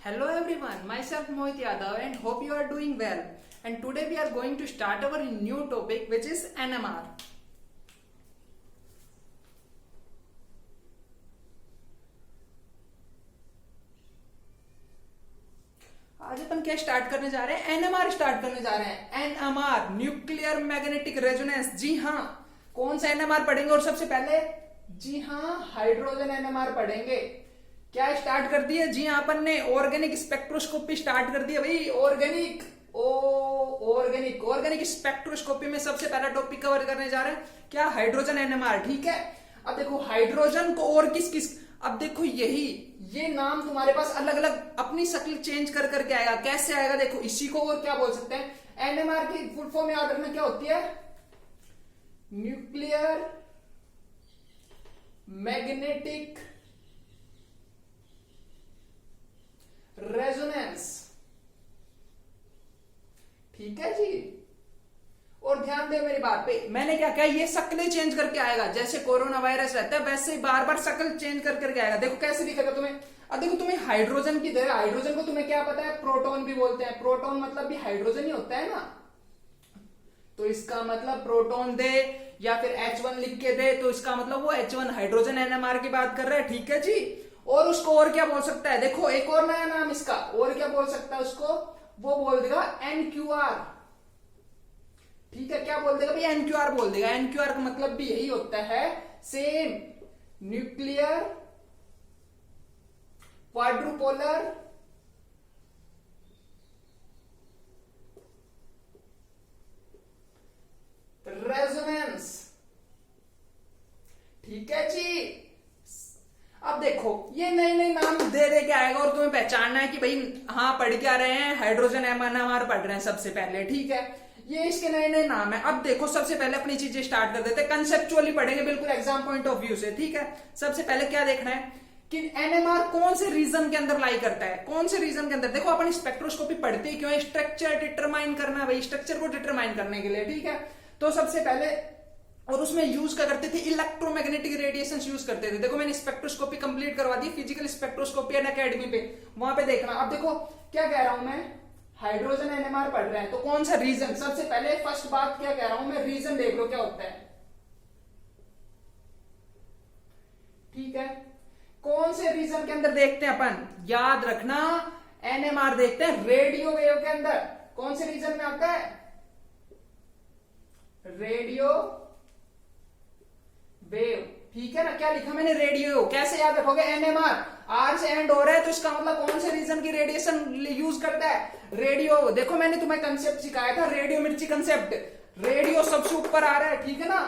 Hello everyone, myself Mohit Yadav and hope you are doing well. And today we are going to start our new topic which is NMR. आज अपन क्या start करने जा रहे हैं? NMR start करने जा रहे हैं। NMR nuclear magnetic resonance. जी हाँ, कौन सा एनएमआर पढ़ेंगे? और सबसे पहले जी हाँ हाइड्रोजन एनएमआर पढ़ेंगे। क्या स्टार्ट कर दिया? जी हाँ, अपन ने ऑर्गेनिक स्पेक्ट्रोस्कोपी स्टार्ट कर दिया भाई। ऑर्गेनिक स्पेक्ट्रोस्कोपी में सबसे पहला टॉपिक कवर करने जा रहे हैं क्या? Hydrogen NMR. ठीक है, अब देखो हाइड्रोजन को और किस किस, अब देखो ये नाम तुम्हारे पास अलग अलग अपनी शक्ल चेंज कर करके आएगा। कैसे आएगा देखो, इसी को और क्या बोल सकते हैं? एनएमआर की फुल फॉर्म याद रखना क्या होती है? Nuclear magnetic resonance. ठीक है जी, और ध्यान दे मेरी बात पे, मैंने क्या कहा? ये शक्लें चेंज करके आएगा। जैसे कोरोना वायरस रहता है वैसे ही बार बार शक्ल चेंज कर करके आएगा। देखो कैसे दिखेगा तुम्हें। अब देखो तुम्हें हाइड्रोजन की दे, हाइड्रोजन को तुम्हें क्या पता है? प्रोटॉन भी बोलते हैं। प्रोटॉन मतलब भी हाइड्रोजन ही होता है ना, तो इसका मतलब प्रोटॉन दे या फिर H1 लिख के दे, तो इसका मतलब वो H1 हाइड्रोजन एनएमआर की बात कर रहे हैं। ठीक है जी, और उसको और क्या बोल सकता है? देखो एक और नया नाम इसका, और क्या बोल सकता है उसको? वो बोल देगा NQR। ठीक है, क्या बोल देगा भाई? NQR बोल देगा। NQR का मतलब भी यही होता है, सेम न्यूक्लियर क्वाड्रुपोलर रेजोनेंस। ठीक है जी, अब देखो ये नए नए नाम दे दे के आएगा और तुम्हें पहचानना है कि भाई हाँ पढ़ क्या रहे हैं, हाइड्रोजन एनएमआर पढ़ रहे हैं सबसे पहले। ठीक है, ये इसके नए नए नाम है। अब देखो सबसे पहले अपनी चीजें स्टार्ट कर देते हैं, कंसेप्चुअली पढ़ेंगे बिल्कुल एग्जाम पॉइंट ऑफ व्यू से। ठीक है, सबसे पहले क्या देखना है कि एनएमआर कौन से रीजन के अंदर लाई करता है। कौन से रीजन के अंदर? देखो अपन स्पेक्ट्रोस्कोपी पढ़ते ही क्यों है? स्ट्रक्चर डिटरमाइन करना भाई, स्ट्रक्चर को डिटरमाइन करने के लिए। ठीक है, तो सबसे पहले और उसमें यूज क्या करते थे? इलेक्ट्रोमैग्नेटिक रेडिएशन यूज करते थे। देखो मैंने स्पेक्ट्रोस्कोपी कंप्लीट करवा दी फिजिकल स्पेक्ट्रोस्कोपी एंड एकेडमी पे, वहां पे देखना। अब देखो क्या कह रहा हूं मैं, हाइड्रोजन एनएमआर पढ़ रहे हैं तो कौन सा रीजन? सबसे पहले फर्स्ट बात क्या कह रहा हूं मैं, रीजन देख लो क्या होता है। ठीक है, कौन से रीजन के अंदर देखते हैं अपन? याद रखना, एनएमआर देखते हैं रेडियो वेव के अंदर। कौन से रीजन में आता है? Radio wave. ठीक है ना, क्या लिखा मैंने? रेडियो। कैसे याद रखोगे? एनएमआर आर से एंड हो रहा है तो इसका मतलब कौन से रीजन की रेडिएशन यूज करता है? रेडियो। देखो मैंने तुम्हें कंसेप्ट सिखाया था, रेडियो मिर्ची कंसेप्ट। रेडियो सबसे ऊपर आ रहा है, ठीक है ना,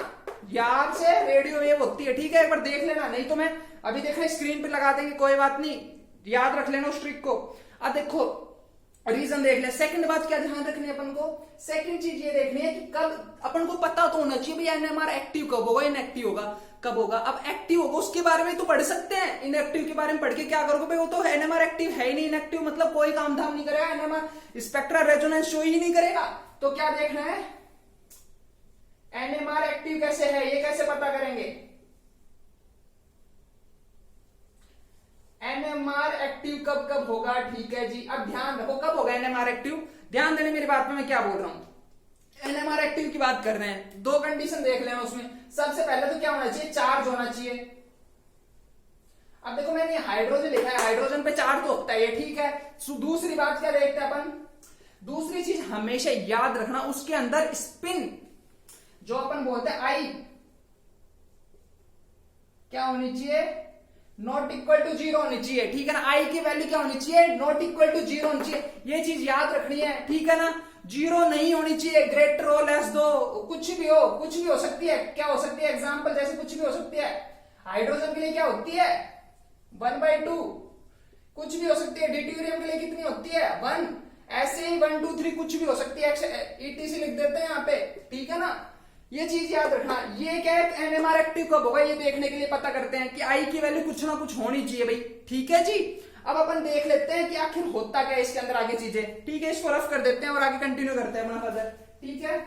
याद से रेडियो वेव होती है। ठीक है, एक बार देख लेना, नहीं तो मैं अभी देखना स्क्रीन पे लगा देंगे, कोई बात नहीं, याद रख लेना उस ट्रिक को। अब देखो रीजन देख ले। सेकंड बात क्या ध्यान रखनी है अपन को? सेकंड चीज ये देखनी है कि कब अपन को पता तो होना चाहिए भाई एनएमआर एक्टिव कब होगा, इनएक्टिव होगा कब होगा। अब एक्टिव होगा उसके बारे में तो पढ़ सकते हैं, इनएक्टिव के बारे में पढ़ के क्या करोगे भाई? वो तो एनएमआर एक्टिव है ही नहीं, इनएक्टिव मतलब कोई काम धाम नहीं करेगा, एनएमआर स्पेक्ट्रा रेजोनेंस शो ही नहीं करेगा। तो क्या देखना है? एनएमआर एक्टिव कैसे है, ये कैसे पता करेंगे? एनएमआर एक्टिव कब कब होगा? ठीक है जी, अब ध्यान रखो कब होगा एनएमआर एक्टिव। ध्यान देने मेरी बात में, मैं क्या बोल रहा हूं। एनएमआर एक्टिव की बात कर रहे हैं, दो कंडीशन देख लेना उसमें। सबसे पहले तो क्या होना चाहिए? चार्ज होना चाहिए। अब देखो मैंने हाइड्रोजन लिखा है, हाइड्रोजन पे चार्ज तो होता है ये, ठीक है। दूसरी बात क्या देखते हैं अपन? दूसरी चीज हमेशा याद रखना, उसके अंदर स्पिन जो अपन बोलते हैं आई, क्या होनी चाहिए? नॉट इक्वल टू जीरो होनी चाहिए। ठीक है ना, आई की वैल्यू क्या होनी चाहिए? नॉट इक्वल टू जीरो होनी चाहिए। ये चीज याद रखनी है, ठीक है ना। जीरो नहीं होनी चाहिए, ग्रेटर हो लेस दो, कुछ भी हो, कुछ भी हो सकती है। क्या हो सकती है? एग्जाम्पल जैसे कुछ भी हो सकती है। हाइड्रोजन के लिए क्या होती है? 1/2। कुछ भी हो सकती है। ड्यूटेरियम के लिए कितनी होती है? 1। ऐसे ही 1 2 3 कुछ भी हो सकती है, ETC लिख देते हैं यहाँ पे, ठीक है ना। ये चीज याद रखना। ये क्या है? एनएमआर एक्टिव कब होगा ये देखने के लिए पता करते हैं कि आई की वैल्यू कुछ ना कुछ होनी चाहिए भाई, ठीक है जी। अब अपन देख लेते हैं कि आखिर होता क्या है इसके अंदर आगे चीजें, ठीक है। इसको रफ कर देते हैं और आगे कंटिन्यू करते हैं अपना फर्दर, ठीक है।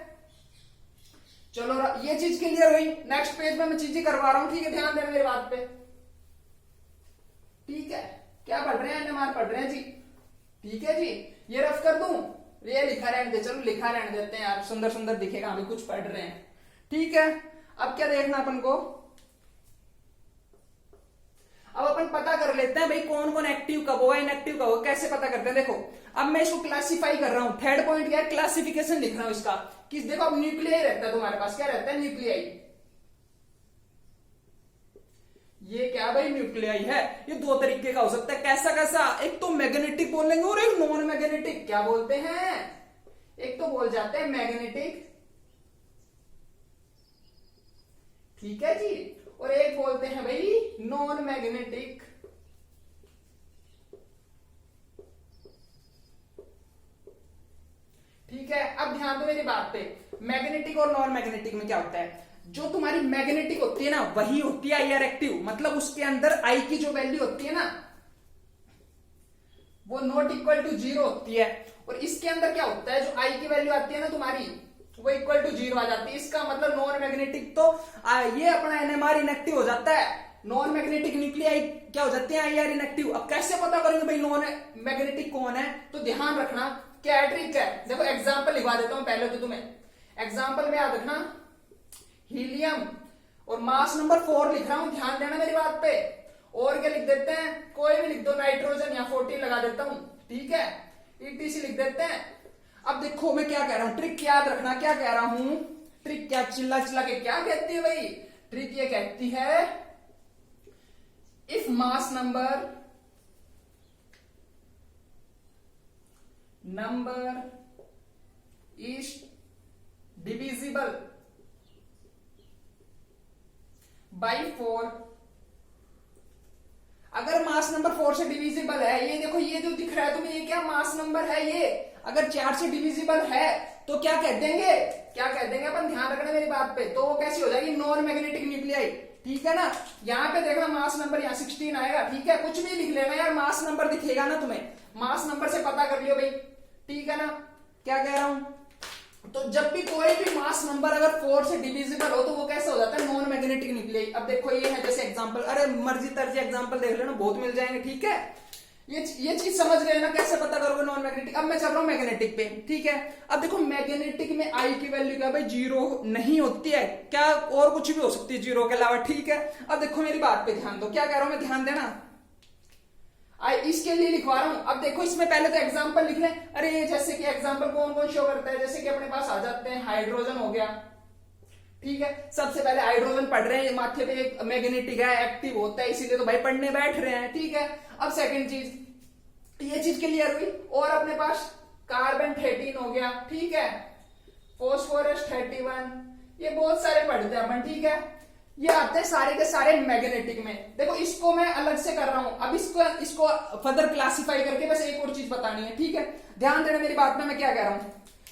चलो ये चीज क्लियर हुई। नेक्स्ट पेज में मैं चीजें करवा रहा हूं, ठीक है, ध्यान देना मेरी बात पे, ठीक है। क्या पढ़ रहे हैं? एनएमआर पढ़ रहे हैं जी। ठीक है जी, ये रफ कर दूं, ये लिखा रहने दे, चलो लिखा रहने देते हैं यार, सुंदर सुंदर दिखेगा, अभी कुछ पढ़ रहे हैं। ठीक है, अब क्या देखना अपन को, अब अपन पता कर लेते हैं भाई कौन कौन एक्टिव कब होगा, इनएक्टिव कब होगा, कैसे पता करते हैं। देखो अब मैं इसको क्लासिफाई कर रहा हूं, थर्ड पॉइंट क्या है, क्लासिफिकेशन लिख रहा हूं इसका, कि देखो अब न्यूक्लियाई रहता है तुम्हारे पास, क्या रहता है, न्यूक्लियाई। ये क्या भाई, न्यूक्लियाई है। ये दो तरीके का हो सकता है, कैसा कैसा, एक तो मैग्नेटिक बोलेंगे और एक नॉन मैग्नेटिक, क्या बोलते हैं, एक तो बोल जाते हैं मैग्नेटिक, ठीक है जी, और एक बोलते हैं भाई नॉन मैग्नेटिक। ठीक है, अब ध्यान दो मेरी बात पे, मैग्नेटिक और नॉन मैग्नेटिक में क्या होता है, जो तुम्हारी मैग्नेटिक होती है ना वही होती है आईआर एक्टिव, मतलब उसके अंदर आई की जो वैल्यू होती है ना वो नॉट इक्वल टू 0 होती है, और इसके अंदर क्या होता है, जो आई की वैल्यू आती है ना तुम्हारी वो इक्वल टू 0 आ जाती है। इसका मतलब नॉन मैग्नेटिक तो ये अपना एनएमआर इनएक्टिव हो जाता है, नॉन मैग्नेटिक न्यूक्लियाई क्या हो जाते हैं, आईआर इनएक्टिव। अब कैसे पता करेंगे भाई नॉन मैग्नेटिक कौन है, तो ध्यान रखना क्या ट्रिक है, देखो एग्जांपल लिखवा देता हूं पहले तो तुम्हें, एग्जांपल में याद रखना हीलियम और मास नंबर 4 लिख रहा हूं, ध्यान देना मेरी बात पे, और क्या लिख देते हैं, कोई भी लिख दो, नाइट्रोजन या 14 लगा देता हूं, ठीक है, ईटीसी लिख देते हैं। अब देखो मैं क्या कह रहा हूं, ट्रिक याद रखना, क्या कह रहा हूं, ट्रिक क्या चिल्ला चिल्ला के क्या कहती है भाई, ट्रिक ये कहती है if mass number is divisible by 4, अगर मास नंबर 4 से डिविजिबल है, ये देखो ये जो दिख रहा है तुम्हें, ये क्या मास नंबर है, ये अगर 4 से डिविजिबल है तो क्या कह देंगे, क्या कह देंगे अपन, ध्यान रखना मेरी बात पे, तो वो कैसी हो जाएगी, नॉन मैग्नेटिक न्यूक्लियाई, ठीक है ना। यहाँ पे देखना मास नंबर यहाँ 16 आएगा, ठीक है, कुछ भी लिख लेना यार, मास नंबर दिखेगा ना तुम्हें, मास नंबर से पता कर लियो भाई, ठीक है ना, क्या कह रहा हूं, तो जब भी कोई भी मास नंबर अगर 4 से डिविजिबल हो तो वो कैसे हो जाता है, नॉन मैग्नेटिक न्यूक्लियाई। अब देखो ये है जैसे एग्जांपल, अरे मर्जी तर्जी एग्जांपल देख लेना, बहुत मिल जाएंगे, ठीक है, ये चीज समझ गए ना, कैसे पता करोगे नॉन मैग्नेटिक। अब मैं चल रहा हूं मैग्नेटिक पे, ठीक है, अब देखो मैग्नेटिक में आई की वैल्यू क्या भाई, 0 नहीं होती है, क्या और कुछ भी हो सकती है 0 के अलावा, ठीक है। अब देखो मेरी बात पे ध्यान दो, क्या कह रहा हूं मैं, ध्यान देना, इसके लिए लिखवा रहा हूं। अब देखो इसमें पहले तो एग्जांपल लिख लें, अरे जैसे कि एग्जांपल कौन कौन शो करता है, जैसे कि अपने पास आ जाते हैं, हाइड्रोजन हो गया, ठीक है, सबसे पहले हाइड्रोजन पढ़ रहे हैं, माथे पे एक मैग्नेटिक है, एक्टिव होता है, इसीलिए तो भाई पढ़ने बैठ रहे हैं, ठीक है। अब सेकंड चीज, ये चीज क्लियर हुई, और अपने पास कार्बन 13 हो गया, ठीक है, फॉस्फोरस 31, ये बहुत सारे पढ़ते हैं अपन, ठीक है, ये आते हैं सारे के सारे मैग्नेटिक में। देखो इसको मैं अलग से कर रहा हूं, अब इसको फर्दर क्लासिफाई करके बस एक और चीज बतानी है, ठीक है, ध्यान देना मेरी बात में, मैं क्या कह रहा हूं,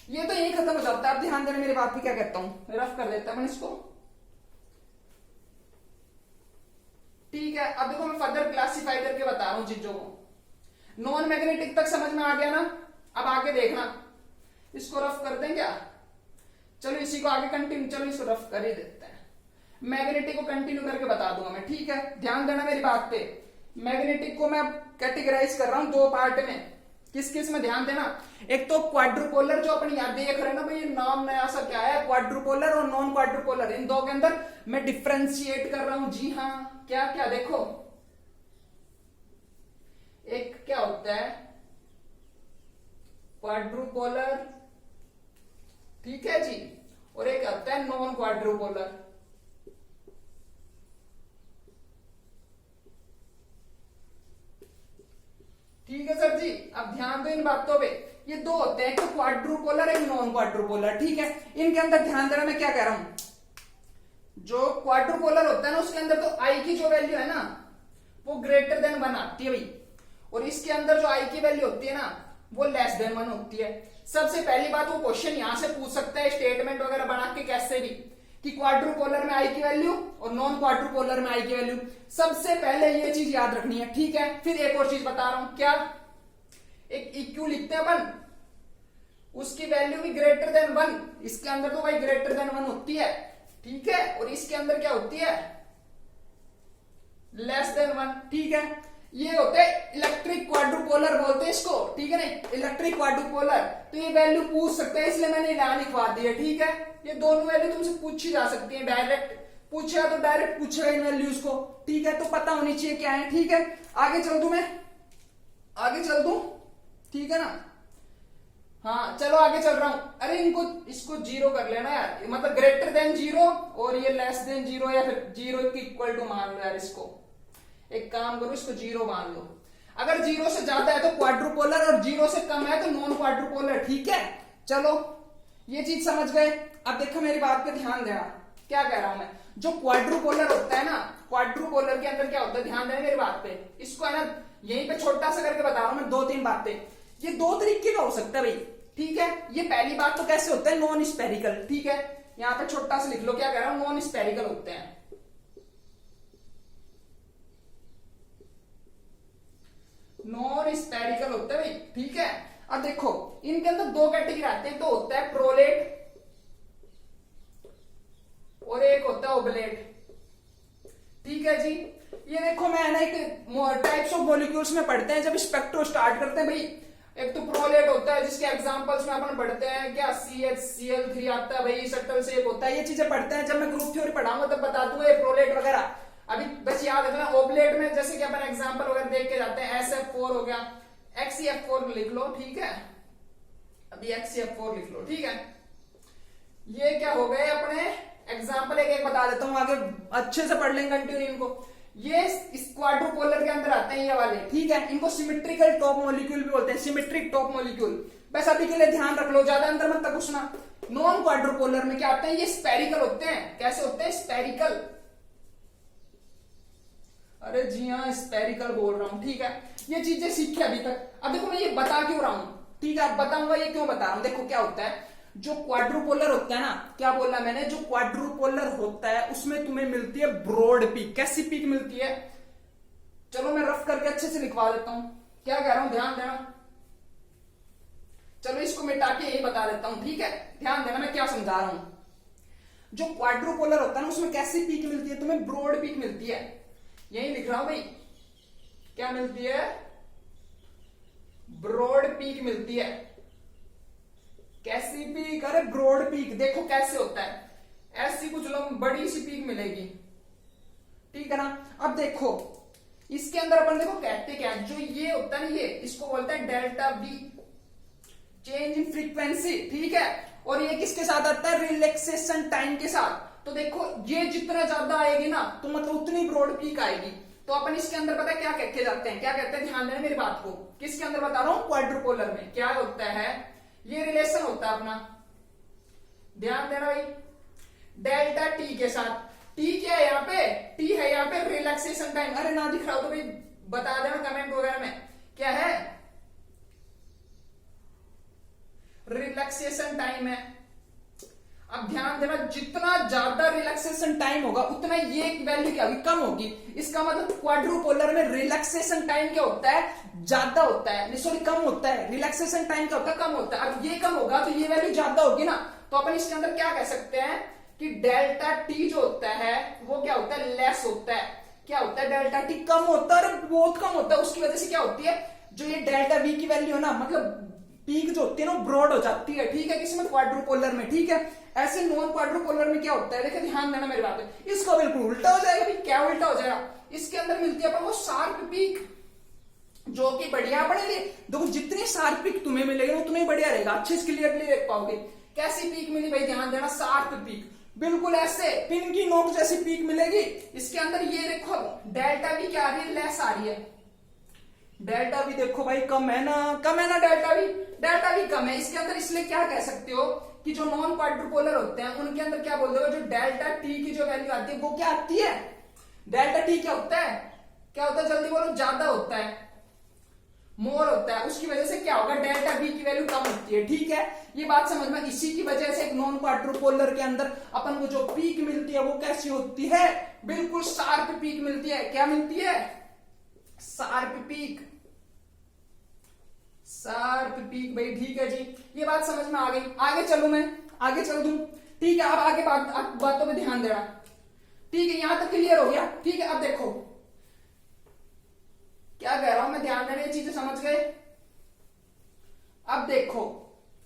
ये तो यही खत्म हो जाता है। अब ध्यान देना मेरी बात पे, क्या कहता हूं, रफ कर देता हूं इसको, ठीक है। अब देखो मैं फर्दर क्लासिफाई करके बता रहा हूं चीजों को, नॉन मैग्नेटिक तक समझ में आ गया ना, अब आगे देखना, इसको रफ कर दें क्या, चलो इसी को आगे कंटिन्यू, चलो इसको रफ कर ही देते हैं, मैग्नेटिक को कंटिन्यू करके बता दूंगा मैं, ठीक है, ध्यान देना मेरी बात पे। मैग्नेटिक को मैं कैटेगराइज कर रहा हूं 2 पार्ट में, किस किस में, ध्यान देना, एक तो क्वाड्रुपोलर जो अपन याद देख रहे हैं ना भाई, ये नाम नया सा क्या है, क्वाड्रुपोलर और नॉन क्वाड्रुपोलर, इन दो के अंदर मैं डिफ्रेंशिएट कर रहा हूं, जी हाँ, क्या क्या, देखो एक क्या होता है क्वाड्रुपोलर, ठीक है जी, और एक होता है नॉन क्वाड्रुपोलर, ठीक है सर जी। अब ध्यान दो इन बातों पे, ये दो होते हैं, एक तो क्वाड्रुपोलर एक नॉन क्वाड्रुपोलर, ठीक है, इनके अंदर ध्यान देना मैं क्या कह रहा हूं, जो क्वाड्रुपोलर होता है ना उसके अंदर तो आई की जो वैल्यू है ना वो ग्रेटर देन 1 आती है भाई, और इसके अंदर जो आई की वैल्यू होती है ना वो लेस देन 1 होती है। सबसे पहली बात, वो क्वेश्चन यहां से पूछ सकता है स्टेटमेंट वगैरह बना के कैसे भी, कि क्वाड्रुपोलर में आई की वैल्यू और नॉन क्वाड्रुपोलर में आई की वैल्यू, सबसे पहले ये चीज याद रखनी है, ठीक है। फिर एक और चीज बता रहा हूं, क्या, एक इक्यू लिखते हैं अपन, उसकी वैल्यू भी ग्रेटर देन 1, इसके अंदर तो भाई ग्रेटर देन 1 होती है, ठीक है, और इसके अंदर क्या होती है, लेस देन 1, ठीक है। ये होते हैं इलेक्ट्रिक क्वाड्रुपोलर बोलते हैं इसको, ठीक है ना, इलेक्ट्रिक क्वाड्रुपोलर। तो ये वैल्यू पूछ सकते हैं, इसलिए मैंने यहाँ लिखवा दी है, ठीक है। ये दोनों वैल्यू तुमसे पूछी जा सकती है, डायरेक्ट पूछेगा तो डायरेक्ट पूछेगा इन वैल्यूज को, ठीक है। तो पता होनी चाहिए क्या है, ठीक है। आगे चल दूं मैं, आगे चल दूं, ठीक है ना। हाँ चलो आगे चल रहा हूं। अरे इनको इसको जीरो कर लेना यार, मतलब ग्रेटर देन जीरो और ये लेस देन जीरो, या फिर जीरो के इक्वल टू मान लो यार इसको। एक काम करो, इसको जीरो मान लो। अगर जीरो से ज्यादा है तो क्वाड्रुपोलर और जीरो से कम है तो नॉन क्वाड्रुपोलर, ठीक है। चलो ये चीज समझ गए। अब देखो मेरी बात पे ध्यान देना, क्या कह रहा हूं मैं। जो क्वाड्रुपोलर होता है ना, क्वाड्रुपोलर के अंदर क्या होता है, ध्यान देना मेरी बात पे। इसको है ना यहीं पे छोटा सा करके बता रहा हूं मैं, दो तीन बातें। ये दो तरीके का हो सकता है भाई, ठीक है। ये पहली बात तो कैसे होता है, नॉन स्पेरिकल, ठीक है। यहां पे छोटा सा लिख लो, क्या कह रहा हूं, नॉन स्पेरिकल होते हैं, नॉन स्पेरिकल होता है भाई, ठीक है। अब देखो इनके अंदर दो कैटेगरी आते हैं, तो होता है प्रोलेट और एक होता है ओबलेट, ठीक है जी। ये देखो मैं ना एक टाइप्स ऑफ मॉलिक्यूल्स में पढ़ते हैं जब स्पेक्ट्रो स्टार्ट करते हैं भाई। एक तो प्रोलेट होता है जिसके एग्जांपल्स में अपन पढ़ते हैं, क्या CH Cl3 आता है भाई, सटल शेप होता है, ये चीजें पढ़ते हैं। जब मैं ग्रुप थ्योरी पढ़ाऊंगा तब बता दूंगा ये प्रोलेट वगैरह। अभी बस याद रखना, ओबलेट में जैसे कि अपन एग्जांपल वगैरह देख के जाते हैं, SF4 हो गया, XeF4 लिख लो, ठीक है। अभी XeF4 लिख लो, ठीक है। ये क्या हो गए अपने एग्जांपल, एक एक बता देता हूं, आगे अच्छे से पढ़ लेंगे कंटिन्यू इनको। ये इस क्वाड्रुपोलर के अंदर आते हैं ये वाले, ठीक है। इनको सिमेट्रिकल टॉप मॉलिक्यूल भी बोलते हैं, सिमेट्रिक टॉप मॉलिक्यूल। बस अभी के लिए ध्यान रख लो, ज्यादा अंदर मत पूछना। नॉन क्वाड्रुपोलर में क्या आते हैं, ये स्पेरिकल होते हैं। कैसे होते हैं, स्पेरिकल। अरे जी हाँ स्पेरिकल बोल रहा हूं, ठीक है। ये चीजें सीखी अभी तक। अब देखो मैं ये बता क्यों रहा हूं, ठीक है। बताऊंगा ये क्यों बता रहा हूं। देखो क्या होता है, जो क्वाड्रुपोलर होता है ना, क्या बोला मैंने, जो क्वाड्रुपोलर होता है उसमें तुम्हें मिलती है ब्रॉड पीक। कैसी पीक मिलती है, चलो मैं रफ करके अच्छे से लिखवा देता हूं, क्या कह रहा हूं, ध्यान देना। चलो इसको मिटा के यही बता देता हूं, ठीक है। ध्यान देना मैं क्या समझा रहा हूं। जो क्वाड्रुपोलर होता है ना उसमें कैसी पीक मिलती है, तुम्हें ब्रॉड पीक मिलती है। यही लिख रहा हूं भाई, क्या मिलती है, ब्रॉड पीक मिलती है। कैसी पीक, अरे ब्रॉड पीक। देखो कैसे होता है, ऐसी कुछ बड़ी सी पीक मिलेगी, ठीक है ना। अब देखो इसके अंदर अपन देखो कहते क्या, जो ये होता है ना, ये इसको बोलते हैं delta we, change in frequency, ठीक है। और ये किसके साथ आता है, रिलैक्सेशन टाइम के साथ। तो देखो ये जितना ज्यादा आएगी ना तो मतलब उतनी ब्रॉड पीक आएगी। तो अपन इसके अंदर पता है क्या कहते जाते हैं, क्या कहते हैं, ध्यान देना मेरी बात को। किसके अंदर बता रहा हूं, क्वाड्रुपोलर में क्या होता है, ये रिलेशन होता है अपना, ध्यान देना भाई, डेल्टा टी के साथ। टी क्या है यहाँ पे, टी है यहाँ पे रिलैक्सेशन टाइम। अरे ना दिख रहा हो तो भाई बता देना कमेंट वगैरह में, क्या है, रिलैक्सेशन टाइम है। अब ध्यान देना, जितना ज्यादा रिलैक्सेशन टाइम होगा उतना ये वैल्यू क्या होगी, कम होगी। इसका मतलब क्वाड्रुपोलर में रिलैक्सेशन टाइम क्या होता है, ज्यादा होता है, सॉरी कम होता है। रिलैक्सेशन टाइम क्या होता है, कम होता है। अब ये कम होगा तो ये वैल्यू ज्यादा होगी ना। तो अपन इसके अंदर क्या कह सकते हैं कि डेल्टा टी जो होता है वो क्या होता है, लेस होता है। क्या होता है, डेल्टा टी कम होता है, और बहुत कम होता है। उसकी वजह से क्या होती है, जो ये डेल्टा वी की वैल्यू है ना, मतलब पीक जो होती है ना ब्रॉड हो जाती है, ठीक है, किसमें, क्वाड्रुपोलर में, ठीक है। ऐसे नॉन क्वाड्रुपोलर में क्या होता है, देखिए ध्यान देना मेरी बात है। इसका बिल्कुल उल्टा हो जाएगा भाई, क्या उल्टा हो जाएगा, इसके अंदर मिलती है अपन वो शार्प पीक, जो कि बढ़िया पड़ेगी। देखो जितनी शार्प पीक तुम्हें मिलेगी उतना ही बढ़िया रहेगा, अच्छे से क्लियरली देख पाओगे। कैसी पीक मिली भाई, ध्यान देना, शार्प पीक, बिल्कुल ऐसे पिन की नोक जैसी पीक मिलेगी। इसके अंदर ये देखो डेल्टा भी क्या आ रही है, लेस आ रही है। डेल्टा भी देखो भाई कम है ना, कम है ना, डेल्टा भी कम है इसके अंदर। इसलिए क्या कह सकते हो कि जो नॉन क्वाड्रुपोलर होते हैं उनके अंदर क्या बोल दोगे, जो डेल्टा टी की जो वैल्यू आती है वो क्या आती है, डेल्टा टी क्या होता है, क्या होता है, जल्दी बोलो, ज्यादा होता है, मोर होता है। उसकी वजह से क्या होगा, डेल्टा बी की वैल्यू कम होती है, ठीक है। ये बात समझ में, इसी की वजह से एक नॉन क्वाड्रुपोलर के अंदर अपन को जो पीक मिलती है वो कैसी होती है, बिल्कुल शार्प पीक मिलती है। क्या मिलती है, शार्प पीक, शार्प पीक भाई, ठीक है जी। ये बात समझ में आ गई। आगे चलूं मैं, आगे चल दूं, ठीक है। अब आगे बातों पे ध्यान देना, ठीक है। यहां तक क्लियर हो गया, ठीक है। अब देखो क्या कह रहा हूं मैं, ध्यान देने, चीजें समझ गए। अब देखो,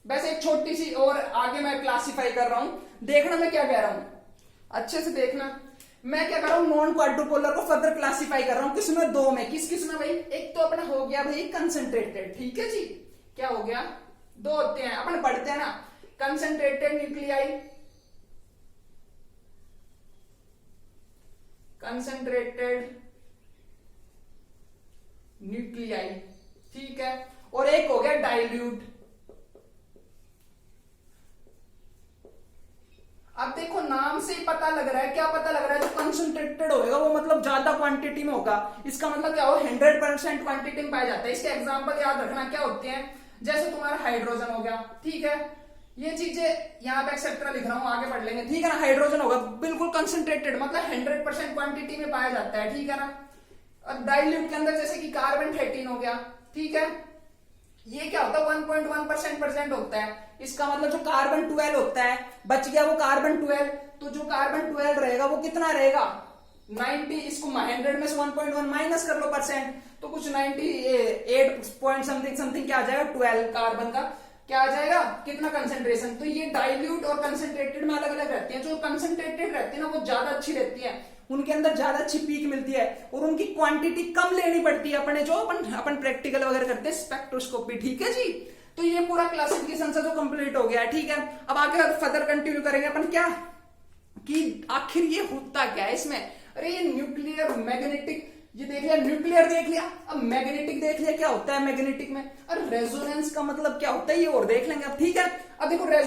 वैसे एक छोटी सी और आगे मैं क्लासिफाई कर रहा हूं, देखना मैं क्या कह रहा हूं, अच्छे से देखना। मैं क्या कर रहा हूं, नॉन क्वाड्रुपोलर को फर्दर क्लासिफाई कर रहा हूं, किसमें, दो में। किस किस में भाई, एक तो अपना हो गया भाई कंसंट्रेटेड, ठीक है जी, क्या हो गया, दो होते हैं, अपन पढ़ते हैं ना, कंसंट्रेटेड न्यूक्लियाई, कंसंट्रेटेड न्यूक्लियाई, ठीक है, और एक हो गया डाइल्यूट। अब देखो नाम से ही पता लग रहा है, क्या पता लग रहा है, जो कंसंट्रेटेड होगा वो मतलब ज्यादा क्वांटिटी में होगा, इसका मतलब क्या हो, 100% क्वांटिटी में पाया जाता है। इसके एग्जांपल याद रखना क्या होते हैं, जैसे तुम्हारा हाइड्रोजन हो गया, ठीक है, ये चीजें यहाँ पे एक्सेट्रा लिख रहा हूं, आगे पढ़ लेंगे, ठीक है ना। हाइड्रोजन होगा बिल्कुल कंसंट्रेटेड, मतलब 100% क्वांटिटी में पाया जाता है, ठीक है ना। और डाइल्यूट के अंदर जैसे कि कार्बन 13 हो गया, ठीक है, ये क्या होता है, 1.1% प्रेजेंट होता है। इसका मतलब जो कार्बन 12 होता है, बच गया वो कार्बन 12, तो जो कार्बन 12 रहेगा वो कितना रहेगा, 90, इसको 100 में से 1.1 माइनस कर लो परसेंट, तो कुछ 98 पॉइंट समथिंग समथिंग क्या आ जाएगा, 12 कार्बन का क्या आ जाएगा, कितना कंसेंट्रेशन। तो ये डाइल्यूट और कंसेंट्रेटेड में अलग अलग रहती है। जो कंसेंट्रेटेड रहती है ना वो ज्यादा अच्छी रहती है, उनके अंदर ज्यादा अच्छी पीक मिलती है, और उनकी क्वांटिटी कम लेनी पड़ती है अपने, जो अपन प्रैक्टिकल वगैरह करते हैं, स्पेक्ट्रोस्कोपी, ठीक है जी। तो ये पूरा क्लासिफिकेशन से जो कंप्लीट हो गया है, ठीक है। अब आगे फर्दर कंटिन्यू करेंगे अपन, क्या कि आखिर ये होता क्या है इसमें। अरे ये न्यूक्लियर मैग्नेटिक, ये देख लिया, न्यूक्लियर देख लिया, अब मैग्नेटिक देख लिया, क्या होता है मैग्नेटिक में, और रेजोनेंस का मतलब क्या होता है ये और देख लेंगे अब, ठीक है। अब देखो